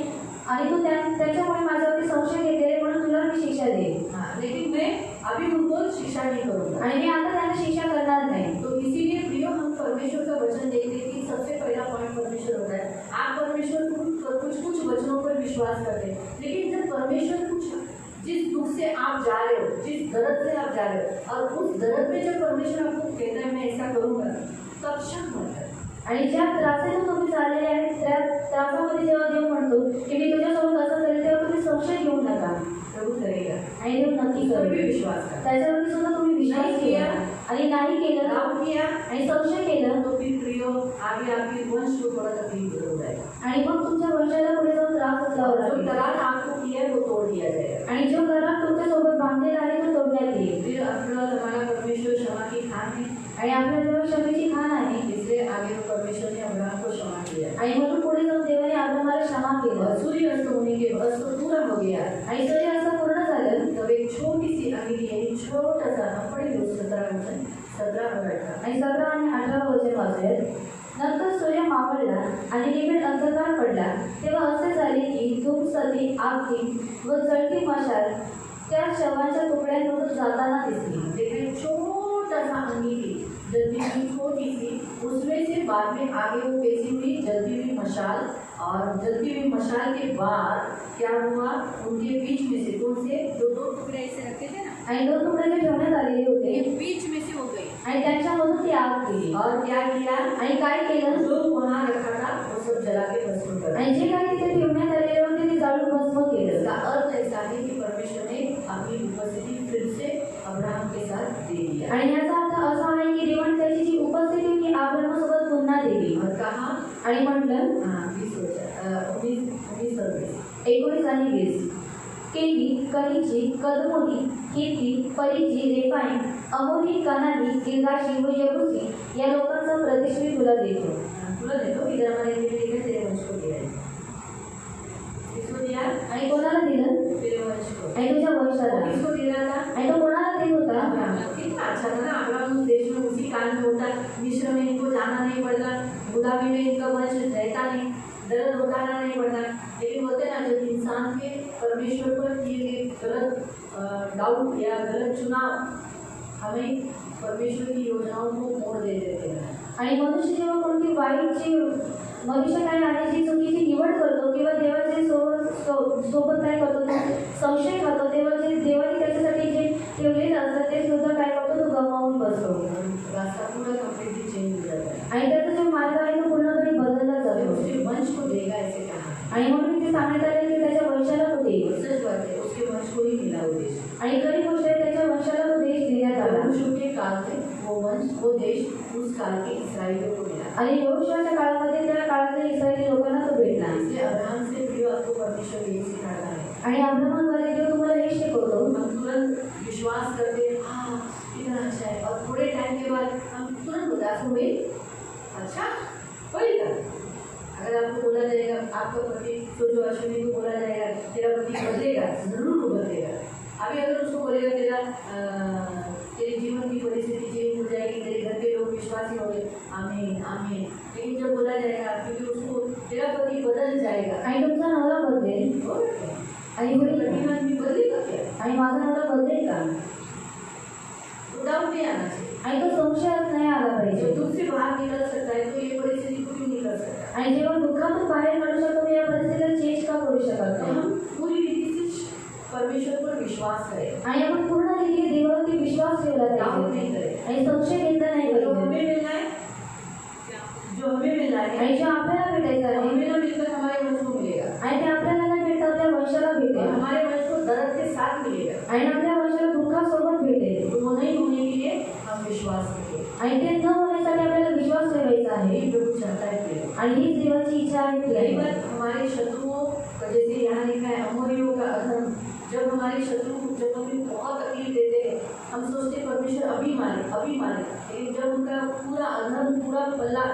आणि तू त्याच्यामुळे माझ्यावरती संशय घेतलेले, म्हणून तुला मी शिक्षा देईन। हाँ, लेकिन मैं अभी उनको शिक्षा नहीं करूँगा। आणि मी आता त्यांना शिक्षा करणार नाही। तो इसीलिए प्रियो, हम परमेश्वर का वचन देखते हैं कि सबसे पहला पॉइंट परमेश्वर होता है। आप परमेश्वर कुछ वचनों पर विश्वास करते हैं, लेकिन जब परमेश्वर कुछ जिस दुख से आप जा रहे हो, जिस दर्द से आप जा रहे हो, और उस दर्द में जब परमेश्वर आपको कहता है मैं ऐसा करूँगा, तब शक मत कर। आणि ज्या त्रासातून तुम्ही चाललेले आहेत त्या त्रासामध्ये जेव्हा देव म्हणतो की मी तुझ्यासोबत असं करेल, तेव्हा तुम्ही संशय घेऊ नका. प्रभु करेगा, आणि देव नक्की इस पर भी करेल. विश्वास कर. त्याच्यावरती सुद्धा तुम्ही विश्वास नाही केला केला, आणि नाही केलं डाउट किया आणि संशय केलं, तो फिर प्रियो आगे आपकी वंश को थोड़ा तकलीफ हो जाएगा. आणि मग तुमच्या वंशाला पुढे जाऊन त्रास उचलावा जो लागेल. करार आपको किया है वो तोड़ दिया जाएगा. आणि जो करार तुमच्यासोबत बांधलेला आहे तो तोडण्यात येईल. फिर अपना हमारा परमेश्वर क्षमा की खान है, आणि आपल्या जवळ क्षमेची खाण आहे. इसलिए आगे तो परमेश्वर ने अब्राहम को क्षमा किया. आणि म्हणून पुढे जाऊन देवाने अब्राहमाला क्षमा और केलं. सूर्य अस्त होने के अस्त पूरा हो गया. आणि सूर्य असं पूर्ण झालं तब एक छोटी सी अंगली यानी छोटा सा पढ़ी लो 17 आणि 17 आणि 18 वचन वाचूयात. नंतर सूर्य मावळला आणि निबिड अंधकार पडला, तेव्हा असे झाले की धूप सती आगती व जळती मशाल त्या शवांच्या तुकड्यांमधून जाताना दिसली. देखा एक छोटा सा अंगीठी जलती हुई छोटी सी, उसमें से बाद में आगे वो कैसी हुई जलती हुई मशाल, और जलती हुई मशाल के बाद क्या हुआ, उनके बीच में से दो टुकड़े ऐसे रखे थे ना, आणि 2 तुकडे जे ठेवण्यात आलेले होते ये बीच में से हो गई. आणि त्यांच्यामधून ती आग केली. और क्या किया, आणि काय केलं, जो वहाँ रखा था वो सब जला के भस्म कर. आणि जे काही तिथे ठेवण्यात आलेले होते ते जाळून भस्म केलं. इसका अर्थ ऐसा है कि परमेश्वर ने अपनी उपस्थिति फिर से अब्राहम के साथ दे दिया. आणि याचा अर्थ असा आहे की देवाने त्याची जी उपस्थिती होती अब्राहमासोबत पुन्हा दिली. और कहा, आणि म्हटलं हाँ 19 आणि 20 केली, कनिची, कदमोनी, हिती, परिची, रेफाईम, अमोरी, कनानी, गिर्गाशी व यबुसी या लोकांचा प्रदेश मी तुला देतो. तुला देतो. इधर हमारे लिए लिखा तेरे वंश को दिया है. किसको दिया? आणि कोणाला दिलं, तेरे वंश को. आणि तुझ्या वंशाला. किसको दे रहा था? आणि तो कोणाला देत होता, अब्राहम. कितना अच्छा था ना, अब्राहम उस देश में उसी काल में होता, मिस्र में इनको जाना नहीं पड़ता, बुढ़ापे में इनका वंश रहता नहीं, दर्द उठाना नहीं पड़ता. लेकिन होते ना जब इंसान के परमेश्वर पर किए गए गलत डाउट या गलत चुनाव हमें परमेश्वर की योजनाओं को मोड़ दे देते हैं. आणि मनुष्य जेव्हा कोणती वाईटची मनुष्य काय आहे जी चुकीची निवड करतो किंवा देवाचे सोबत काय करतो तो संशय खातो, तेव्हा जे देवाने त्याच्यासाठी जे ठेवलेलं असतं ते सुद्धा काय करतो तो गमावून बसतो. रास्ता पूरा कंप्लीटली चेंज हो जाता है. आणि त्याचा जो मार्ग आहे तो पूर्णपणे बदलला जातो. उसके वंश को देगा ऐसे कहा. आणि म्हणून ते सांगण्यात आले की त्याच्या वंशाला तो देईल. सच बात है, उसके वंश को ही मिला वो देश. आणि खरी गोष्ट आहे त्याच्या वंशाला तो देश देण्यात आला. यहोशू के काल में वो वंश वो देश उस काल के इस्राएलियों को मिला. आणि यहोशूआच्या काळामध्ये त्या काळातल्या इस्रायली लोकांना तो भेटला. इसलिए अब्राहम से भी आपको परमेश्वर ये सिखाता है. आणि अब्राहमाद्वारे जो तुम्हाला हे शिकवतो, हम तुरंत विश्वास करते हाँ कितना अच्छा है, और थोड़े टाइम के बाद हम तुरंत उदास हुए. अच्छा होएगा. अगर आपको बोला जाएगा, आपका पति सोचो अश्विनी को बोला जाएगा तेरा पति बदलेगा, जरूर वो बदलेगा. अभी अगर उसको बोलेगा तेरे जीवन की परिस्थिति चेंज हो जाएगी, तेरे घर के लोग विश्वासी होंगे, आमीन आमीन. लेकिन जब बोला जाएगा क्योंकि उसको तेरा पति बदल जाएगा, आणि तुमचा नवरा बदलेल, आणि कोई प्रतिमा भी बदलेगा क्या? आणि माझा नवरा बदलेल का, तो डाउट नहीं आना चाहिए. आणि तो संशयात नाही आला पाहिजे. जब दुख से बाहर निकल सकता है तो ये परिस्थिति को क्यों नहीं कर सकता? आणि जेव्हा दुःखातून बाहेर काढू शकतो या परिस्थितीला चेंज का करू शकत तो नाही. हम पूरी रीति से परमेश्वर पर विश्वास करें, आणि आपण पूर्ण रीतीने देवावरती विश्वास ठेवला डाउट पाहिजे नहीं करें. आणि संशय घेतला नाही जो हमें पाहिजे. मिलना है, जो हमें मिलना है, आणि जे आपल्याला भेटायचं आहे हमें ना मिलकर हमारे वंश को मिलेगा, आणि ते आपल्याला नाही भेटतं आपल्या वंशाला और भेटेल, हमारे वंश को दर्द के साथ मिलेगा. आणि आपल्या वंशाला दुःखासोबत भेटेल. तो वो नहीं होने के लिए हम विश्वास करें. आणि ते न होण्यासाठी आपल्याला विश्वास ठेवायचा आहे. यही प्रभु चाहता है प्रिय. आणि हीच देवाची इच्छा आहे कई की बार हमारे शत्रुओं का, जैसे यहाँ लिखा है अमोरियों का अधर्म, जब हमारे शत्रु जब हमें बहुत तकलीफ देते हैं, हम सोचते परमेश्वर अभी मारे, लेकिन जब उनका पूरा अधर्म पूरा पल्ला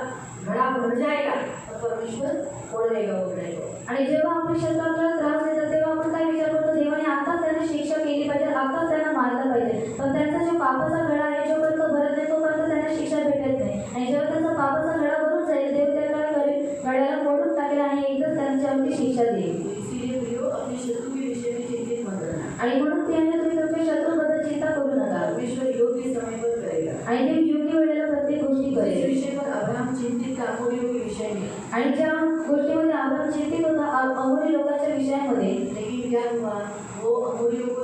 घड़ा भर जाएगा तो परमेश्वर फोड़ देगा वो घड़े को. आणि जेव्हा आपले शत्रू आपल्याला त्रास देतात तेव्हा आपण काय विचार करतो, देवाने आताच त्यांना शिक्षा केली पाहिजे, आताच त्यांना मारलं पाहिजे. पण त्यांचा जो पापाचा घडा आहे जोपर्यंत भरत नाही तोपर्यंत त्यांना शिक्षा भेटत नाही. आणि जेव्हा त्यांचा पापाचा घडा भरून जाईल देव त्या काय करेल, घड्याला फोडून टाकेल आणि एकच त्यांच्यावरती शिक्षा देईल. इसीलिए प्रियो अपने शत्रु के विषय में चिंतित मत रहना. आणि म्हणून त्याने तुम्ही तुमच्या शत्रूबद्दल चिंता करू नका. परमेश्वर योग्य समय पर करेगा. आणि ते योग्य वेळेला प्रत्येक गोष्टी इस करेल. विषय पर अब्राहम चिंतित था अमोरियों के विषय में. आणि ज्या गोष्टीमध्ये आपण चिंतित होता अमोरी लोकांच्या विषयामध्ये, लेकिन क्या हुआ, वो अमोरियों को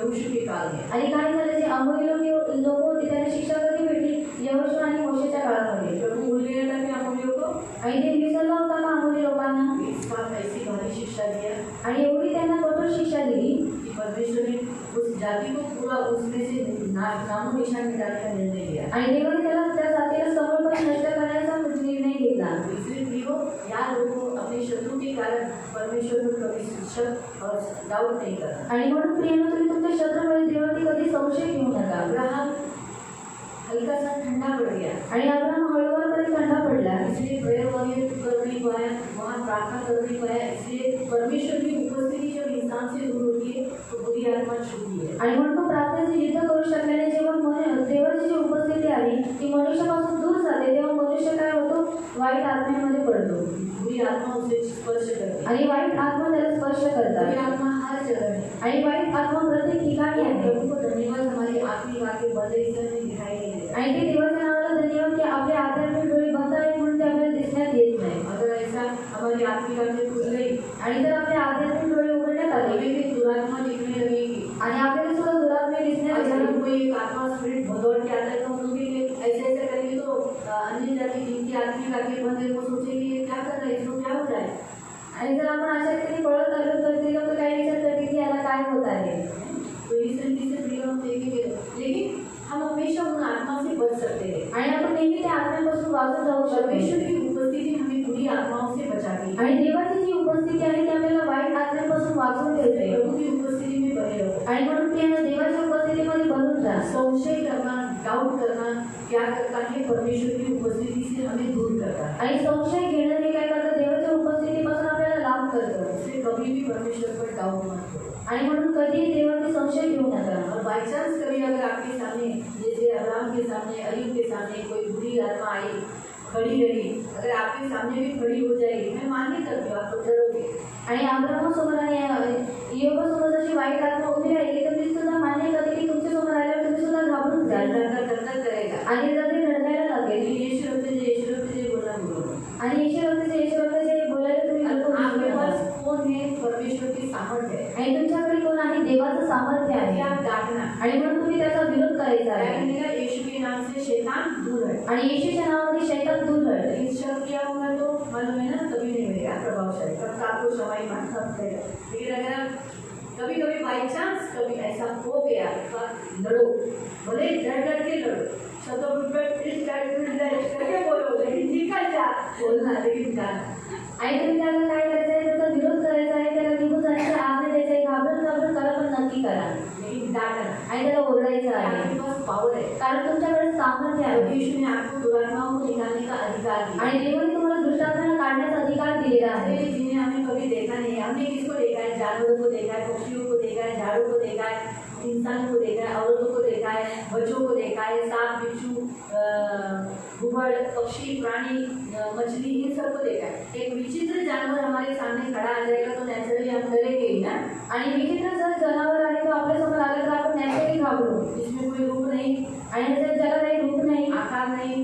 यहोशू के काल में। आणि काय झालं, जे अमोरी लोक होते त्यांना शिक्षा कधी भेटली? यहोशू आणि मोशेच्या काळामध्ये. प्रभु भूल गया था कि अमोरियों को आणि ते विसरला होता का अमोरी लोकांना? इस बात ऐसी भारी शिक्षा दिया आणि एवढी त्यांना कठोर शिक्षा दिली कि परमेश्वर ने उस जाति को पूरा उसमें से नामो निशान मिटाने का निर्णय लिया। आणि देवाने त्याला त्या जातीला समर्पण नष्ट करण्याचा निर्णय घेतला. इसलिए प्रियो, याद रखो, अपने शत्रु के कारण परमेश्वर को कभी शक और डाउट नहीं करना। आणि म्हणून प्रियानो, तुम्ही तुमच्या शत्रूवरील देवावरती कधी संशय घेऊ नका. अब्राहम हल्का सा ठंडा पड़ गया आणि अब्राहम हळूवारपणे थंडा पडला. इसलिए प्रेयर वॉरियर कर नहीं पाया, वहाँ प्रार्थना कर नहीं पाया। इसलिए परमेश्वर की उपस्थिति जब इंसान से दूर होती है तो बुरी आत्मा छूटती है। आणि म्हणून तो प्रार्थनेचे युद्ध करू शकल्याने जेव्हा देवाची जी उपस्थिती आली ती मनुष्यापासून दूर जाते, तेव्हा मनुष्य काय होतो? वाईट आत्म्यामध्ये पडतो. बुरी आत्मा उसे स्पर्श करती है। आणि वाईट आत्मा त्याला स्पर्श बुरी करतात. आत्मा हर जगह है। आणि वाईट आत्मा प्रत्येक ठिकाणी आहे. प्रभु को धन्यवाद, हमारी आत्मिक आंखें बंद है, इसलिए हमें दिखाई नहीं देता। आणि ते देवाच्या नावाला धन्यवाद की आपले आध्यात्मिक डोळे बंद आहेत म्हणून ते आपल्याला दिसण्यात येत नाही. अगर ऐसा हमारी आत्मिक आंखें खुल गई, आणि जर आपले आध्यात्मिक डोळे उघडण्यात आले हमें भी दुरात्मा दिखने लगेगी। आणि आपल्याला सुद्धा दुरात्मे दिसण्यात अचानक लागले, कोई एक आत्मा स्पिरिट भदौड़ के आता है तो हम लोग भी ऐसे ऐसे करेंगे तो अन्य जाति जिनकी आत्मिक आंखें बंद है वो सोचेंगे ये क्या कर रहा है, इसको क्या हो रहा है। आणि जर आपण अशा तरी पळत आलो तर ते लोक काय विचार करतील की याला काय होत आहे. तो इस तरीके से प्रिय हम देखेंगे, लेकिन हम हमेशा उन आत्मा से बच सकते हैं। आणि आपण नेहमी त्या आत्म्यापासून वाचून राहू परमेश्वर शकतो. की उपस्थिति हमें बुरी आत्माओं से बचाती है। आणि देवाची जी उपस्थिती आहे ती आपल्याला वाईट आत्म्यापासून वाचून ठेवते. प्रभु की उपस्थिति में बने रहो। आणि म्हणून ते देवाच्या उपस्थितीमध्ये बनून राहा. संशय करना, डाउट करना क्या करता है? परमेश्वर की उपस्थिति से हमें दूर करता है। आणि संशय घेणं हे काय करतं? देवाच्या उपस्थितीपासून आपल्याला लांब करतं. इसलिए कभी भी परमेश्वर पर डाउट मत करो। आणि म्हणून कधीही देवाचे संशय घेऊ नका. और बाई चांस कभी अगर आपके सामने, जैसे अब्राहम के सामने, अय्यूब के सामने कोई बुरी आत्मा आई, खड़ी रही, अगर आपके सामने भी खड़ी हो जाएगी, मैं मान्य करती हूँ, आप तो डरोगे। आणि अब्राहमासमोर आणि योगासमोर जशी वाईट आत्मा उभी राहिली तर मी सुद्धा मान्य करते की तुमच्यासमोर आल्यावर तुम्ही सुद्धा घाबरून जाल. धडधड करेगा। आणि जर ते धडकायला लागेल यीशु रखते जे बोलना बोलो। आणि ईश्वराचे बोलायला तुम्ही आपके लोक पास कौन है? परमेश्वर की सामर्थ्य है। आणि तुमच्याकडे कोण आहे? देवाचं सामर्थ्य आहे. क्या आप डांटना, आणि म्हणून तुम्ही त्याचा विरोध करायचा आहे. कहने यीशु के नाम से शैतान दूर है। आणि येशूच्या नावाने शैतान दूर हट. लेकिन शब्द क्या होगा तो मालूम है ना, कभी नहीं मिलेगा प्रभावशाली, तब आपको समय मानना पड़ेगा। लेकिन अगर कभी कभी बाई चांस कभी ऐसा हो गया तो आप लड़ो, भले डर के लड़ो, शब्दों करके बोलो, लेकिन निकल जा बोलना, लेकिन जाना। आणि तुम्ही त्याला काय करायचं आहे? त्याचा विरोध करायचा आहे, त्याला निघून जायचं, आज्ञा द्यायचं आहे, घाबरून करा, पण नक्की करा. लेकिन डांटना, आणि त्याला ओरडायचं आहे, आपके पास पावर है। कारण तुमच्याकडे सामर्थ्य आहे. यीशु ने आपको दुरात्माओं को निकालने का अधिकार दिया। आणि देवाने तुम्हाला दुष्टात्म्यांना काढण्याचा अधिकार दिलेला आहे. जिन्हें हमने कभी देखा नहीं है। हमने किसको देखा है? जानवरों को देखा है, पक्षियों को देखा है, झाड़ों को देखा है, इंसान को देखा है, औरतों को देखा है, बच्चों को देखा है, सांप, बिच्छू, घुबड़, पक्षी, प्राणी, मछली, इन सबको देखा है। एक विचित्र जानवर हमारे सामने खड़ा आ जाएगा तो नेचुरली हम डरेंगे ही ना। आणि विचित्र जर जनावर आहे तो आपल्यासमोर आलं तर आपण नॅचरली घाबरू. इसमें कोई रूप नहीं, आणि ज्याला काही रूप नाही, आकार नहीं,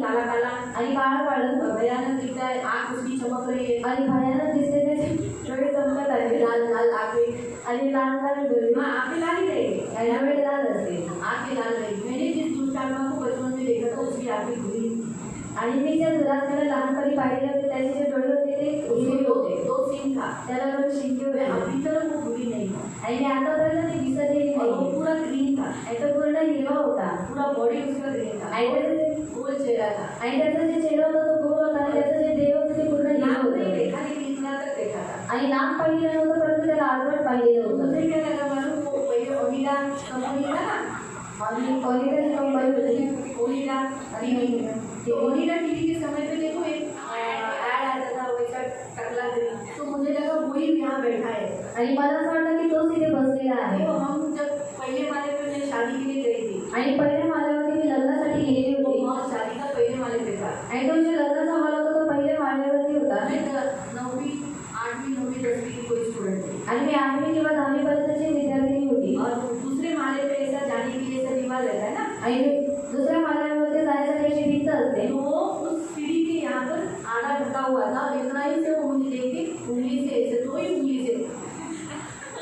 काला काला आणि काळा काळं, भयानक दिखता है, आँख उसकी चमक रही है, आणि भयानक दिसते, त्याचे डोळे चमकत आहे, लाल लाल आँखें, आणि लाल लाल डोळे. हाँ आँखें लाल ही रहेगी, आणि यावेळी लाल असते. आँखें लाल रहेगी। मैंने जिस दुष्ट आत्मा को बचपन में देखा था उसकी आँखें खुली। आणि मी ज्या दुरात्म्याला लहानपणी पाहिलेले होते त्याचे जे डोळे होते ते उजळे होते. दो सींग था, त्याला दोन शिंगे होते. अभी तक वो खुली नहीं है। आणि मी आतापर्यंत ते दिसतही और वो नाही. पूरा ग्रीन था, आणि तो पूर्ण हिरवा होता. पूरा बॉडी उसका ग्रीन था, आणि त्याचे गोल चेहरा था। आणि त्याचा जे चेहरा होता तो गोल होता, आणि त्याचं जे देव होतं ते पूर्ण हिरवं नाम नहीं होतं. देखा लेकिन इतना तक देखा था। आणि नाम पाहिलेलं नव्हतं परंतु त्याला आजवर पाहिलेलं होतं. मुझे क्या लगा मालूम, वो पहले ओनिडा कंपनी था ना, आणि कॉलेजची कंपनी होती. ओनिडा टीवी, तो ओनिडा टीवी के समय पे देखो एक ऐड आता था वैसा टकला ग्रीन, तो मुझे लगा वही यहाँ बैठा है। आणि मला असं वाटलं की तोच इथे बसलेला आहे. तो हम जब पहले माले पे मैं शादी के लिए गई थी, आणि पहिल्या माल्यावरती मी लग्नासाठी गेलेली वो होती. बहुत शादी का पहले माले पे था। आणि तो जे लग्नाचा माल होता तो पहिल्या माल्यावरती होता. मैं 9वीं 8वीं 9वीं 10वीं की कोई स्टूडेंट थी, आणि मी 8वी किंवा 10वी पर्यंतची विद्यार्थिनी होती. और दूसरे माले पे ऐसा जाने के लिए ऐसा रिवाज रहता है ना, आणि दुसऱ्या माल्यावरती जाण्यासाठी अशी भिंत असते. तो वो उस सीढ़ी के यहाँ पर आधा ढका हुआ था, और इतना ही से वो मुझे देख के उंगली से ऐसे, 2 ही उंगली से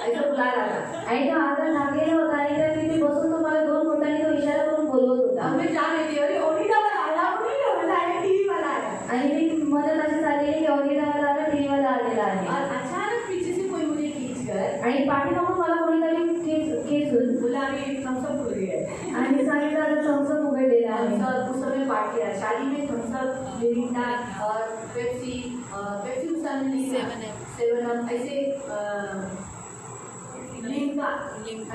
ऐसा बुला रहा था। आणि तो आधा जागेला होता आणि त्या तिथे बसून तो मला 2 बोटांनी तो इशारा करून बोलवत होता. अब मैं जान रही थी अरे ओनिडा वाला आया टीवी वाला आया आणि मी मदत अशी चाललेली की ऑडिटावाला आला, टीव्हीवाला आलेला आहे. और अचानक पीछे से कोई मुझे खींच कर आणि पाठीमागून मला कोणीतरी खेचून बोला अभी थम्सअप भूल गए आणि सांगितलं आता थम्सअप उघडलेला आहे. थम्सअप उस समय पार्टी है शादी में थम्सअप मिरिंडा और पेप्सी पेप्सी उस समय नहीं था 7 ऐसे लिम्का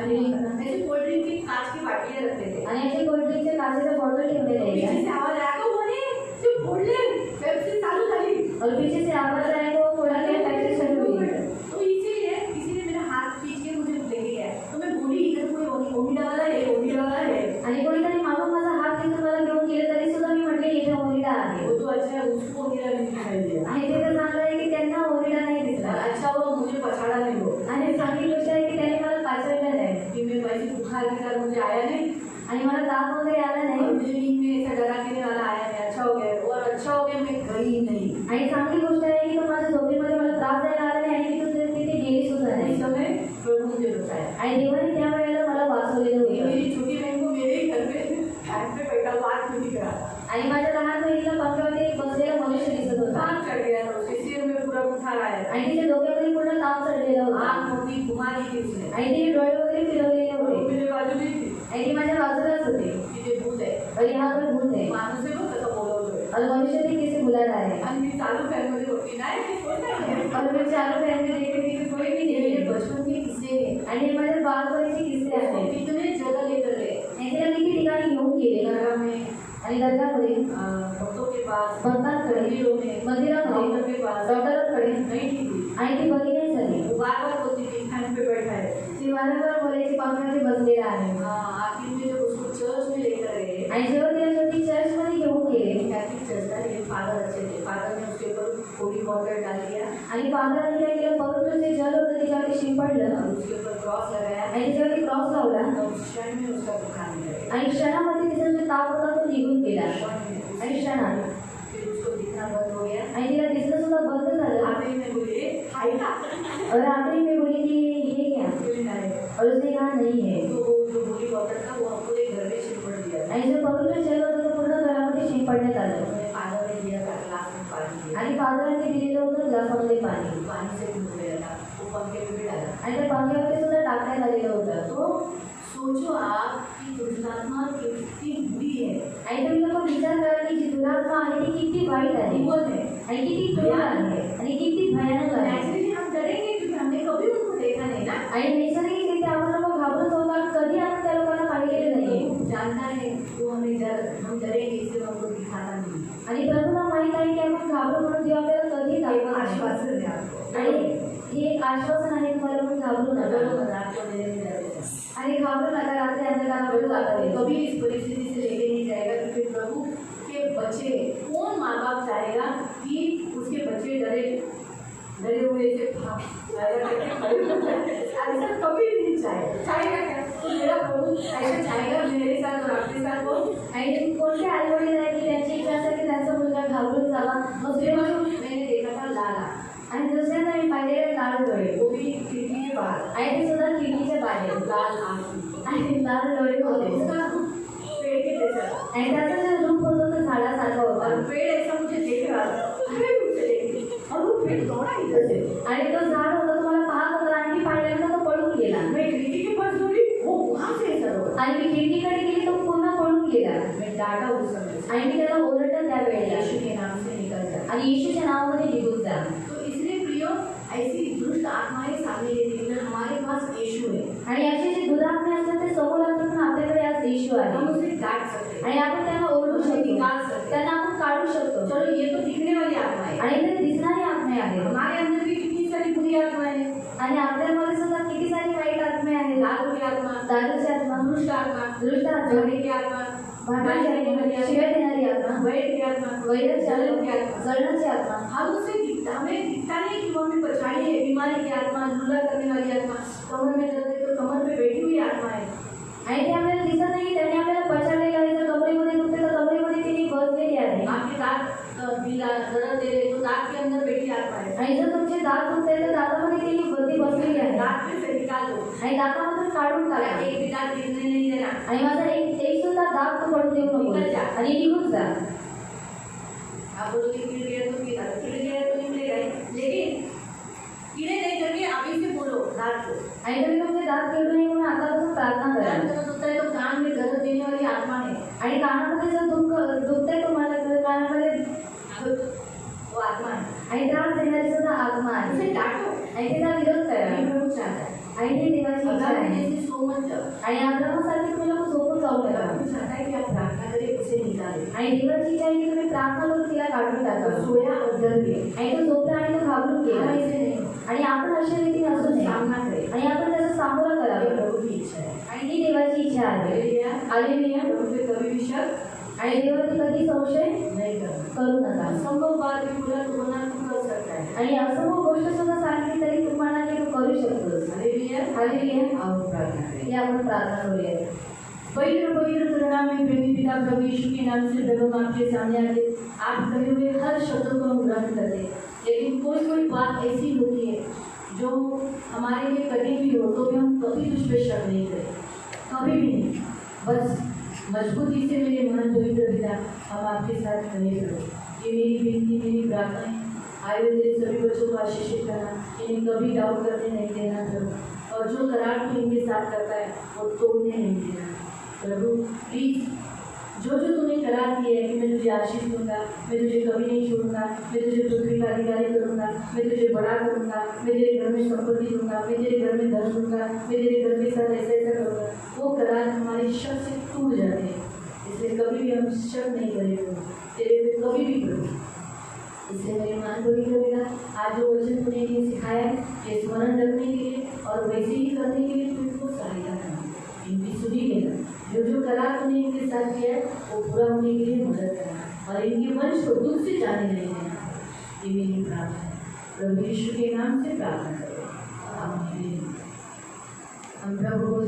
ऐसे कोल्ड ड्रिंक की कांच की बाटियां रखते थे आणि असे कोल्ड्रिंकचे काचेचे बॉटल ठेवलेले पीछे आहे. से आवाज आया तो बोले तू फोड़ले पेप्सी चालू झाली और पीछे से आवाज आया तो थोड़ा देर फैक्ट्री शुरू हुई. तो इसीलिए किसी ने मेरा हाथ खींच के मुझे लेके गया तो मैं बोली इधर कोई ओनिडा वाला है आणि कोणीतरी मागून माझा हात घेऊन मला घेऊन गेले तरी सुद्धा मी म्हटले इथे ओनिडा आहे. वो तो अच्छा है उसको ओनिडा नहीं दिखाई दिया आणि ते तर चांगलं आहे की त्यांना ओनिडा नाही दिसला. अच्छा वो मुझे पछाड़ा नहीं हो आणि चांगली गोष्ट आहे की त्याने मला पाचवलं नाही कि मैं वैसे बुखार के कारण मुझे आया नहीं आणि मला ताप वगैरे आला और नाही. मुझे नींद में ऐसा डरा देने वाला आया नहीं अच्छा हो गया और अच्छा हो गया मैं गई नहीं आणि चांगली गोष्ट आहे की तो माझ्या झोपेमध्ये मला त्रास द्यायला आला नाही आणि मी तिथे गेली सुद्धा इस नाही. समय प्रभु मुझे बचाया आणि देवाने त्या वेळेला मला वाचवलेलं ये होतं. मेरी छोटी बहन को मेरे ही घर पे फैन पे बैठा बात नहीं करा आणि माझ्या लहान बहिणीला पंख्यावरती एक बसलेला मनुष्य दिसत होता बुखार चढ़ गया था उसके सिर में पूरा बुखार आया था आणि तिच्या डोक्यामध्ये पूर्ण ताप चढलेला होता आँख मोटी घुमा दी थी उसने आणि तिने डोळे वगैरे फिरवलेले और वो होते मेरे बाजू में थी आणि ती माझ्या बाजूलाच होते. कि ये भूत है और यहाँ पर भूत है माणूस है वो कसं बोलवतोय और मनुष्य भी किसे बुला रहा है. आणि मी चालू फॅन मध्ये होती नाही कोण नाही और मैं चारों फैन में देखते थे कि कोई भी ये नहीं मेरे है. बचपन के किस्से हैं आणि हे माझ्या बालपणीचे किस्से उसको आहेत. कितने जगह लेकर गए आणि तिला किती ठिकाणी घेऊन गेले दरगाह में आणि दर्गामध्ये भक्तों के पास भक्तांकडे मंदिरों में मंदिरामध्ये डॉक्टर के पास डॉक्टरांकडे नहीं ठीक हुई आणि ती बरी नाही झाली. वो बार बार बोलती थी फैन पे बैठा है ती वारंवार बोलायची पंख्यावरती बसलेला आहे. आखिर में जब उसको चर्च में लेकर गए आणि जेव्हा तिला शेवटी चर्चमध्ये घेऊन गेले कैथलिक चर्च था लेकिन फादर अच्छे थे फादर ने उसके ऊपर होली वाटर डाल दिया आणि फादरांनी काय केलं पवित्र जे जल होतं त्याच्यावरती शिंपडलं और उसके ऊपर क्रॉस लगाया आणि त्याच्यावरती क्रॉस लावला तो उस क्षण में उसका बुखार निकल गया आणि क्षणामध्ये तिचा जो ताप होता तो निघून गेला. आणि क्षणात फिर उसको दिखना बंद हो गया आणि तिला दिसणं सुद्धा बंद झालं. आखिरी में बोले हाय का और आखिरी में बोली कि ये क्या. बोले नहीं और उसने कहा नहीं है. तो वो जो होली वाटर था वो पूरे घर में छिड़क दिया आणि जो पवित्र जल होतं ते पूर्ण घरामध्ये शिंपडण्यात आलं. उन्होंने फादर ने दिया था ग्लास में पानी दिया आणि फादरांनी दिलेलं होतं ग्लासामध्ये पाणी पानी से धुल गया था वो पंखे में भी डाला आणि त्या पंख्यावरती सुद्धा टाकण्यात आलेलं होतं. तो सोचो आप कि दुष्टात्मा कितनी बुरी है आणि तुम्ही लोक विचार करा की जी दुरात्मा आहे ती किती वाईट आहे विपद है आणि किती क्रूर आहे आणि किती भयानक आहे. नेचुरली हम डरेंगे क्योंकि हमने कभी उनको देखा नहीं ना आणि नैसर्गिकरित्या आपण लोक घाबरून जाऊ कारण कधी आपण त्या लोकांना पाहिलेलं नाही. वो जानता है वो हमें हम डरेंगे इसलिए हमको दिखाता नहीं आणि प्रभूला माहित आहे की आपण घाबरू म्हणून देव आपल्याला कधी दाखवत नाही. आश्वासन है आपको आणि हे एक आश्वासन आहे तुम्हाला पण घाबरू नका आपको देने में डरते हैं आणि घाबरू नका रात्री अंधकारामध्ये जाता येईल. कभी इस परिस्थिति से लेके नहीं जाएगा क्योंकि प्रभु के बच्चे कौन माँ बाप चाहेगा कि उसके बच्चे डरे हुए से ऐसा कभी नहीं चाहेगा क्या तो मेरा प्रभु ऐसा चाहेगा मेरे साथ और आपके साथ वो आणि कोणते आई वडील आहे की त्यांची इच्छा असते की त्यांचा मुलगा घाबरून जावा. मग ते मैंने देखा था लाला आणि दुसऱ्यांदा मी पाहिलेले लाल डोळे वो भी खिड़की के बाहर आणि ते सुद्धा खिडकीच्या बाहेर लाल आँख आणि लाल डोळे और होते उसका रूप पेड़ के जैसा था आणि त्याचं जे रूप होतं ते झाडासारखं और होतं पेड़ ऐसा मुझे देख रहा था अरे मुझे देख और वो पेड़ दौड़ा इधर से आणि तो झाड होता तुम्हाला पाहत होता आणि मी पाहिल्यानंतर तो पळून गेला. मैं खिड़की के पास दौड़ी वो वहाँ से ऐसा दौड़ा आणि मी खिडकीकडे गेली तो पुन्हा पळून गेला. मैं डांटा उस समय आणि मी त्याला ओरडलं त्यावेळेला यीशु के नाम से निकल जा आणि येशूच्या नावामध्ये निघून जा. तो इसलिए प्रियो ऐसी दुष्ट आत्माएं सामने लेने के लिए हमारे पास यीशु है आणि असे जे दुरात्मे असतात ते समोर असतात पण आपल्याकडे आज येशू हम आहे उसे डांट सकते हैं आणि आपण त्यांना ओरडू उसे शकतो निकाल सकते हैं त्यांना आपण काढू शकतो. चलो ये तो दिखने वाली आत्मा है आणि ते दिसणारी आत्मे आहेत हमारे अंदर भी कितनी सारी बुरी आत्माएं हैं आणि आपल्यामध्ये सुद्धा किती सारी वाईट आत्मे आहेत. दारू की आत्मा दारूची आत्मा दुष्ट आत्मा दृष्ट आत्मा झगड़े की आत्मा भांडणाची आत्मा शिव्या देणारी आत्मा वैर की आत्मा वैरची जलन की आत्मा आत्मा जळणाची आत्मा. हम उसे हमें दिखता नहीं कि वो हमें पछाड़ी है बीमारी की आत्मा लूला करने वाली आत्मा कमर में दर्द है तो कमर पे बैठी हुई आत्मा है आणि ते आपल्याला दिसत नाही त्याने आपल्याला पछाडलेलं आहे. जर कमरेमध्ये दुखते तर कमरेमध्ये तिने बसलेली आहे. आपके दांत दिला दर्द दे रहे तो दांत के अंदर बैठी आत्मा है आणि जर तुमचे दात दुखते तर दातामध्ये तिने बसलेली आहे. दांत में से निकाल दो आणि दातामधून काढून मला टाका एक भी दाग दिखने नहीं देना. आणि माझा एक सुद्धा दाग तू पडू देऊ नको निघून जा. आणि निघून जा. आप बोलोगे कीड़े गया तो कीड़े गया तो निकलेगा ही. लेकिन कीड़े नहीं करके अभी से बोलो रात को. आणि तुम्ही तुमचे दात केले नाही म्हणून आतापासून प्रार्थना करा. कान दर्द होता है तो कान में दर्द देने वाली आत्मा है. आणि कानामध्ये जर दुखतंय तुम्हाला तर कानामध्ये वो आत्मा है. आणि त्रास देणारी सुद्धा आत्मा आहे उसे डांटो. आणि त्याचा विरोध करा ये प्रभु चाहता है. आणि ते देवाची इच्छा अब्राहम आहे. जैसे सो मत जाओ. आणि अब्राहमासारखे तुम्ही लोक झोपून जाऊ नका. प्रभु चाहता है कि आप प्रार्थना करें उसे निकाले. आणि देवाची इच्छा आहे की तुम्ही प्रार्थना करून तिला काढून टाका. तो सोया और डर गया. आणि तो झोपला आणि तो घाबरून गेला. हमें इसे नहीं आणि आपण अशा रीतीने असू नये सामना करें. आणि आपण त्याचा सामोरा ये करावा प्रभु की इच्छा है. आणि ती देवाची इच्छा आहे. हालेलुया. हालेलुया. प्रभु पे कभी भी शक आणि देवाची कधी संशय नहीं करना. करू नका. असंभव बात भी बोला तो बना तू कर सकता है. आणि असंभव गोष्ट सुद्धा सांगितली तरी तुम्हाला ते तू करू शकतोस. हालेलुया. हालेलुया. आओ प्रार्थना करें. हे आपण प्रार्थना करूया. पवित्र पवित्र तुलना में प्रेमी पिता प्रभु यीशु के नाम से प्रभु आपके सामने आते. आप कहे हुए हर शब्द को हम ग्रहण करते हैं. लेकिन कोई कोई बात ऐसी होती है जो हमारे लिए कठिन भी हो तो भी हम कभी तुझ पे शक नहीं करें. कभी भी नहीं. बस मजबूती से मेरे मन पवित्र पिता हम आपके साथ खड़े करो. ये मेरी विनती मेरी प्रार्थना है. आए हुए तेरे सभी बच्चों को आशीषित करना. इन्हें कभी डाउट करने नहीं देना प्रभु. और जो करार तू इनके साथ करता है वो तोड़ने नहीं देना प्रभु. प्लीज जो जो तूने करार किया है कि मैं तुझे आशीष दूंगा, मैं तुझे कभी नहीं छोड़ूंगा, मैं तुझे पृथ्वी का अधिकारी करूंगा, मैं तुझे बड़ा करूंगा, मैं तेरे घर में संपत्ति दूंगा, मैं तेरे घर में धन दूंगा, मैं तेरे घर के साथ ऐसा ऐसा करूंगा. वो करार हमारे शक से टूट जाते हैं. इसलिए कभी भी हम शक नहीं करेंगे तेरे पे कभी भी करो. इसलिए मेरे मन को भी करेगा. आज जो वचन तूने ये सिखाया है ये स्मरण रखने के लिए और वैसे ही करने के लिए तू इनको सहायता करना. इनकी सुधी लेना. जो जो करार तूने इनके साथ किया है वो पूरा होने के लिए मदद करना और इनके वंश को दुख से जाने नहीं देना. ये मेरी प्रार्थना है. प्रभु यीशु के नाम से प्रार्थना करें. आमीन. हम प्रभु को